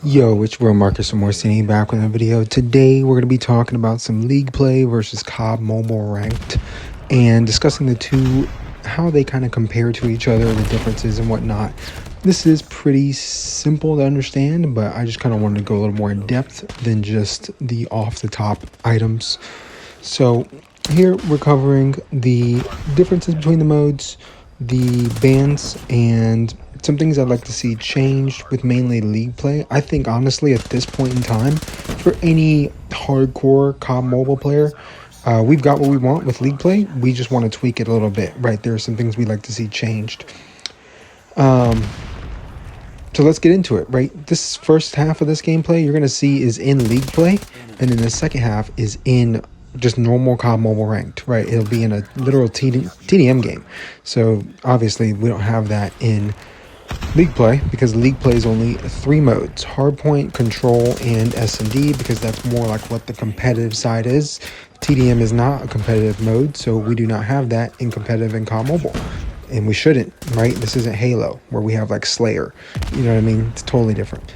Yo, it's Real Marcus and Morcini back with a video. Today we're going to be talking about some league play versus COD Mobile Ranked and discussing the two, how they kind of compare to each other, the differences and whatnot. This is pretty simple to understand, but I just kind of wanted to go a little more in depth than just the off-the-top items. So here we're covering the differences between the modes, the bans, and some things I'd like to see changed with mainly league play. I think honestly at this point in time, for any hardcore COD mobile player, we've got what we want with league play. We just want to tweak it a little bit, right? There are some things we'd like to see changed. So let's get into it, right? This first half of this gameplay you're going to see is in league play, and then the second half is in just normal COD mobile ranked, right? It'll be in a literal TDM game. So obviously we don't have that in league play because league play is only 3 modes: hardpoint, control, and S&D, because that's more like what the competitive side is. TDM is not a competitive mode, so we do not have that in competitive and COD mobile, and we shouldn't, right? This isn't Halo where we have like Slayer, you know what I mean? It's totally different.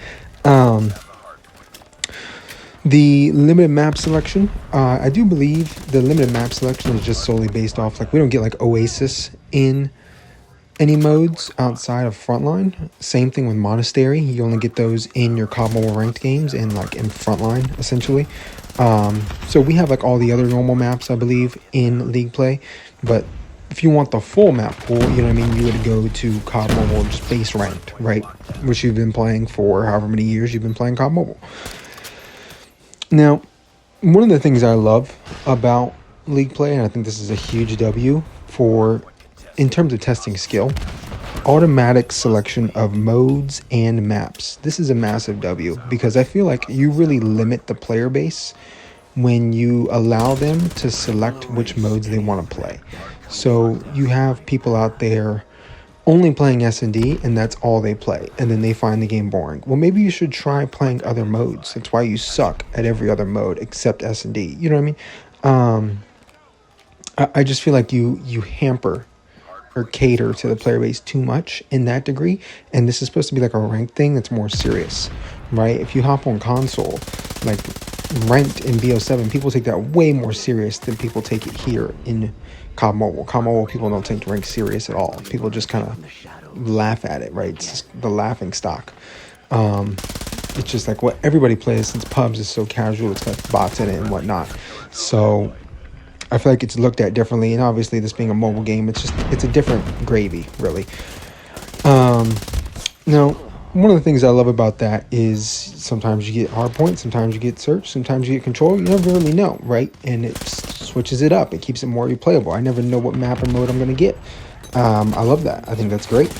The limited map selection, I do believe the limited map selection is just solely based off, like, we don't get like Oasis in any modes outside of Frontline. Same thing with Monastery. You only get those in your COD Mobile ranked games and like in Frontline, essentially. So we have like all the other normal maps, I believe, in League Play. But if you want the full map pool, you know what I mean, you would go to COD Mobile just base ranked, right? Which you've been playing for however many years you've been playing COD Mobile. Now, one of the things I love about League Play, and I think this is a huge W for, in terms of testing skill, automatic selection of modes and maps. This is a massive W because I feel like you really limit the player base when you allow them to select which modes they want to play. So you have people out there only playing S&D, and that's all they play, and then they find the game boring. Well, maybe you should try playing other modes. That's why you suck at every other mode except S&D. You know what I mean? I just feel like you hamper or cater to the player base too much in that degree, and this is supposed to be like a ranked thing that's more serious, right? If you hop on console, like ranked in BO7, people take that way more serious than people take it here in COD Mobile. COD Mobile, people don't take ranked serious at all. People just kind of laugh at it, right? It's just the laughing stock. It's just like what everybody plays, since pubs is so casual. It's got bots in it and whatnot. So I feel like it's looked at differently, and obviously this being a mobile game, it's a different gravy, really. Now, one of the things I love about that is sometimes you get hardpoint, sometimes you get search, sometimes you get control. You never really know, right? And it switches it up. It keeps it more replayable. I never know what map or mode I'm going to get. I love that. I think that's great.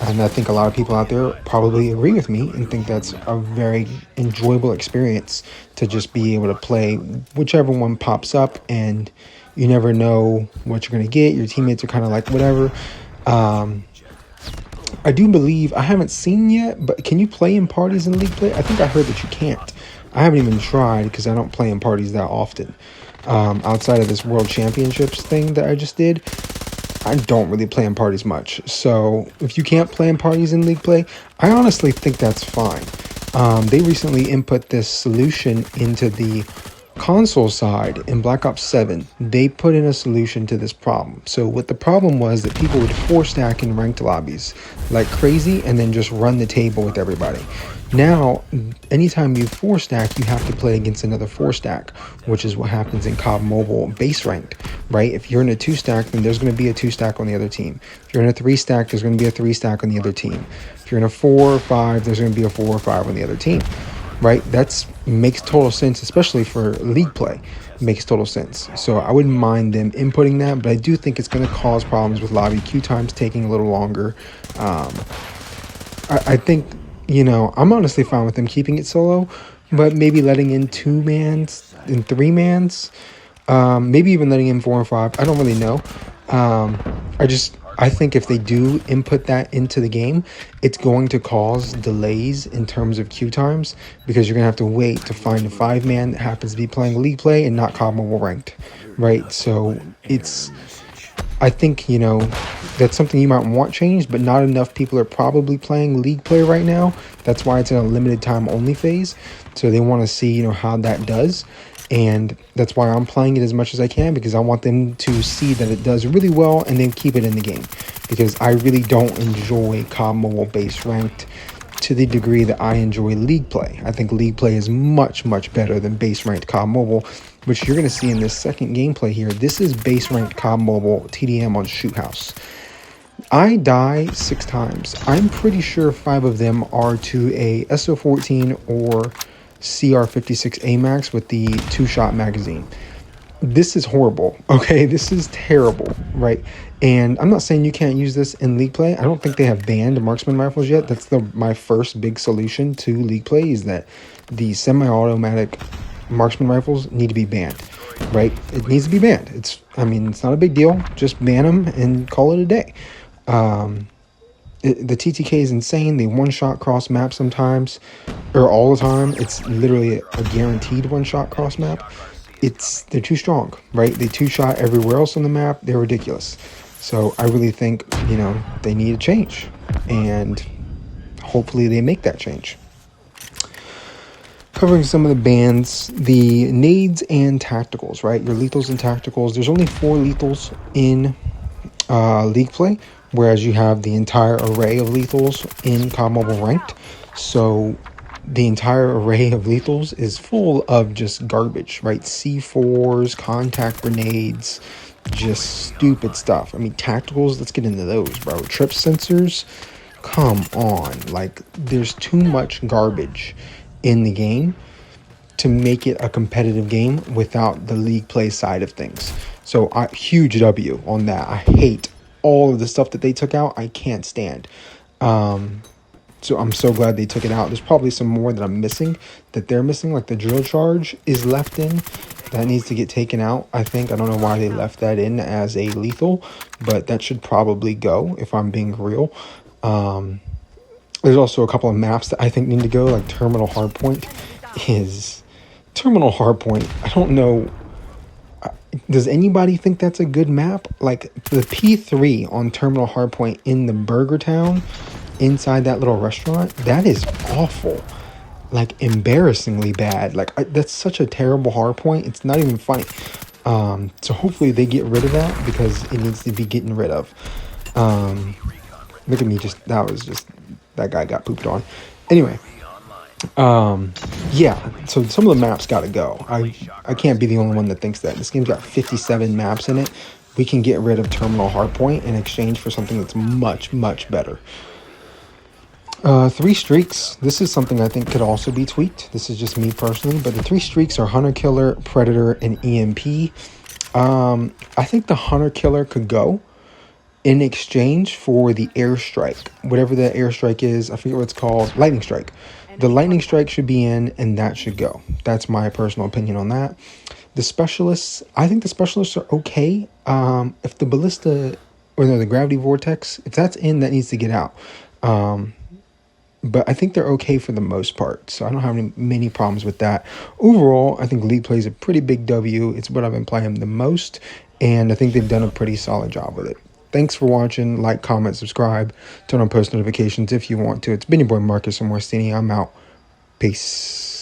And I think a lot of people out there probably agree with me and think that's a very enjoyable experience to just be able to play whichever one pops up, and you never know what you're going to get. Your teammates are kind of like whatever. I do believe, I haven't seen yet, but can you play in parties in League Play? I think I heard that you can't. I haven't even tried because I don't play in parties that often. Outside of this World Championships thing that I just did, I don't really play in parties much. So if you can't play in parties in League Play, I honestly think that's fine. They recently input this solution into the console side in Black Ops 7. They put in a solution to this problem. So what the problem was that people would 4-stack in ranked lobbies like crazy and then just run the table with everybody. Now, anytime you 4-stack, you have to play against another 4-stack, which is what happens in COD Mobile base ranked, right? If you're in a 2-stack, then there's going to be a 2-stack on the other team. If you're in a 3-stack, there's going to be a 3-stack on the other team. If you're in a 4 or 5, there's going to be a 4 or 5 on the other team, right? That's makes total sense, especially for league play. It makes total sense. So I wouldn't mind them inputting that, but I do think it's going to cause problems with lobby queue times taking a little longer. I think, you know, I'm honestly fine with them keeping it solo, but maybe letting in 2-mans and 3-mans, maybe even letting in 4 and 5. I don't really know. I think if they do input that into the game, it's going to cause delays in terms of queue times, because you're going to have to wait to find a 5-man that happens to be playing league play and not COD Mobile ranked, right? So it's I think, that's something you might want changed, but not enough people are probably playing League Play right now. That's why it's in a limited time only phase. So they want to see, how that does. And that's why I'm playing it as much as I can, because I want them to see that it does really well and then keep it in the game. Because I really don't enjoy COD Mobile base ranked to the degree that I enjoy League Play. I think League Play is much, much better than base ranked COD Mobile, which you're going to see in this second gameplay here. This is base ranked COD Mobile TDM on Shoot House. I die 6 times. I'm pretty sure 5 of them are to a SO14 or CR56 AMAX with the 2-shot magazine. This is horrible. Okay, this is terrible, right? And I'm not saying you can't use this in League Play. I don't think they have banned marksman rifles yet. That's my first big solution to League Play, is that the semi-automatic marksman rifles need to be banned, right? It needs to be banned. It's not a big deal. Just ban them and call it a day. The TTK is insane. They one-shot cross map sometimes, or all the time. It's literally a guaranteed one-shot cross map. They're too strong, right? They 2-shot everywhere else on the map. They're ridiculous. So I really think, they need a change, and hopefully they make that change. Covering some of the bans, the nades and tacticals, right? Your lethals and tacticals. There's only 4 lethals in League Play, whereas you have the entire array of lethals in COD Mobile Ranked. So the entire array of lethals is full of just garbage, right? C4s, contact grenades, just stupid stuff. Tacticals, let's get into those, bro. Trip sensors, come on. Like, there's too much garbage in the game to make it a competitive game without the League Play side of things. So huge W on that. I hate all of the stuff that they took out. I can't stand. So I'm so glad they took it out. There's probably some more that I'm missing, that they're missing, like the drill charge is left in. That needs to get taken out, I think. I don't know why they left that in as a lethal, but that should probably go, if I'm being real. There's also a couple of maps that I think need to go, like Terminal Hardpoint. I don't know. Does anybody think that's a good map? Like, the P3 on Terminal Hardpoint in the Burger Town, inside that little restaurant, that is awful. Like, embarrassingly bad. Like, that's such a terrible hardpoint. It's not even funny. So hopefully they get rid of that, because it needs to be getting rid of. Look at me, that guy got pooped on. Anyway, yeah, so some of the maps gotta go. I can't be the only one that thinks that. This game's got 57 maps in it. We can get rid of Terminal Hardpoint in exchange for something that's much, much better. 3 streaks. This is something I think could also be tweaked. This is just me personally, but the 3 streaks are Hunter Killer, Predator, and EMP. I think the Hunter Killer could go in exchange for the airstrike, whatever the airstrike is. I forget what it's called. Lightning strike. The lightning strike should be in, and that should go. That's my personal opinion on that. The specialists, I think the specialists are okay. If the ballista, or no, the gravity vortex, if that's in, that needs to get out. But I think they're okay for the most part, so I don't have many problems with that. Overall, I think League Play is a pretty big W. It's what I've been playing the most, and I think they've done a pretty solid job with it. Thanks for watching. Like, comment, subscribe, turn on post notifications if you want to. It's been your boy Marcus from Morstini. I'm out. Peace.